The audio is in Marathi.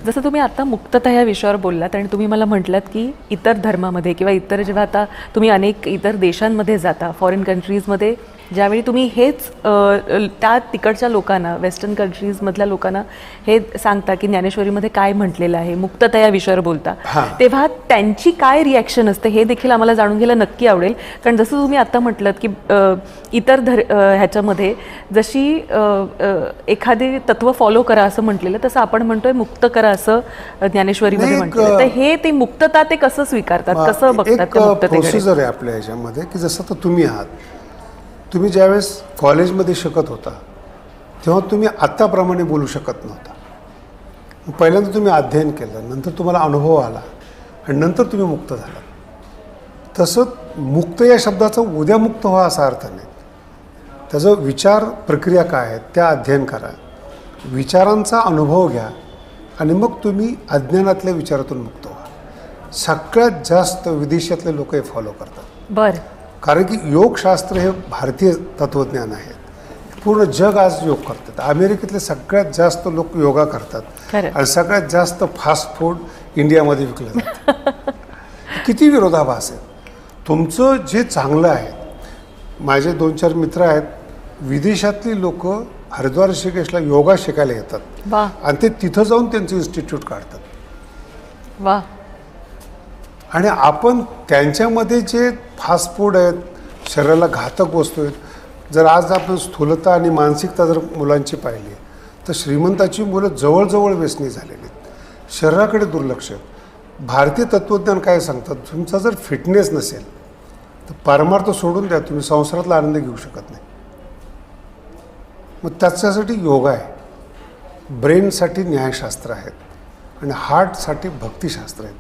जसं तुम्ही आता मुक्तता ह्या विषयावर बोललात आणि तुम्ही मला म्हटलात की इतर धर्मामध्ये किंवा इतर जेव्हा आता तुम्ही अनेक इतर देशांमध्ये जाता, फॉरेन कंट्रीजमध्ये ज्यावेळी तुम्ही हेच त्या तिकडच्या लोकांना, वेस्टर्न कंट्रीजमधल्या लोकांना हे सांगता की ज्ञानेश्वरीमध्ये काय म्हटलेलं आहे, मुक्तता या विषयावर बोलता, तेव्हा त्यांची काय रिॲक्शन असते हे देखील आम्हाला जाणून घ्यायला नक्की आवडेल. कारण जसं तुम्ही आता म्हटलं की इतर ह्याच्यामध्ये जशी एखादे तत्व फॉलो करा असं म्हटलेलं, तसं आपण म्हणतोय मुक्त करा असं ज्ञानेश्वरीमध्ये म्हटलेलं. तर हे ते मुक्तता ते कसं स्वीकारतात, कसं बघतात त्या मुक्ततेकडे? प्रोसिजर आहे आपल्या ह्याच्यामध्ये की जसं तर तुम्ही आहात, तुम्ही ज्यावेळेस कॉलेजमध्ये शिकत होता तेव्हा तुम्ही आत्ताप्रमाणे बोलू शकत नव्हता. पहिल्यांदा तुम्ही अध्ययन केलं, नंतर तुम्हाला अनुभव आला आणि नंतर तुम्ही मुक्त झालात. तसं मुक्त या शब्दाचा उद्या मुक्त व्हा असा अर्थ नाही. त्याचं विचार प्रक्रिया काय आहे त्या अध्ययन करा, विचारांचा अनुभव घ्या आणि मग तुम्ही अज्ञानातल्या विचारातून मुक्त व्हा. सगळ्यात जास्त विदेशातले लोक हे फॉलो करतात. बरं. कारण की योगशास्त्र हे भारतीय तत्त्वज्ञान आहे. पूर्ण जग आज योग करतात. अमेरिकेतले सगळ्यात जास्त लोक योगा करतात आणि सगळ्यात जास्त फास्ट फूड इंडियामध्ये विकलं जातं. किती विरोधाभास आहे. तुमचं जे चांगलं आहे, माझे 2-4 मित्र आहेत, विदेशातली लोक हरिद्वार ऋषिकेशला योगा शिकायला येतात आणि ते तिथं जाऊन त्यांचं इन्स्टिट्यूट काढतात. वा. आणि आपण त्यांच्यामध्ये जे फास्ट फूड आहेत, शरीराला घातक वस्तू आहेत. जर आज आपण स्थूलता आणि मानसिकता जर मुलांची पाहिली तर श्रीमंताची मुलं जवळजवळ व्यसनी झालेली आहेत, शरीराकडे दुर्लक्ष. भारतीय तत्त्वज्ञान काय सांगतात, तुमचा जर फिटनेस नसेल तर परमार्थ सोडून द्या, तुम्ही संसारातला आनंद घेऊ शकत नाही. मग त्याच्यासाठी योगा आहे, ब्रेनसाठी न्यायशास्त्र आहेत आणि हार्टसाठी भक्तिशास्त्र आहेत.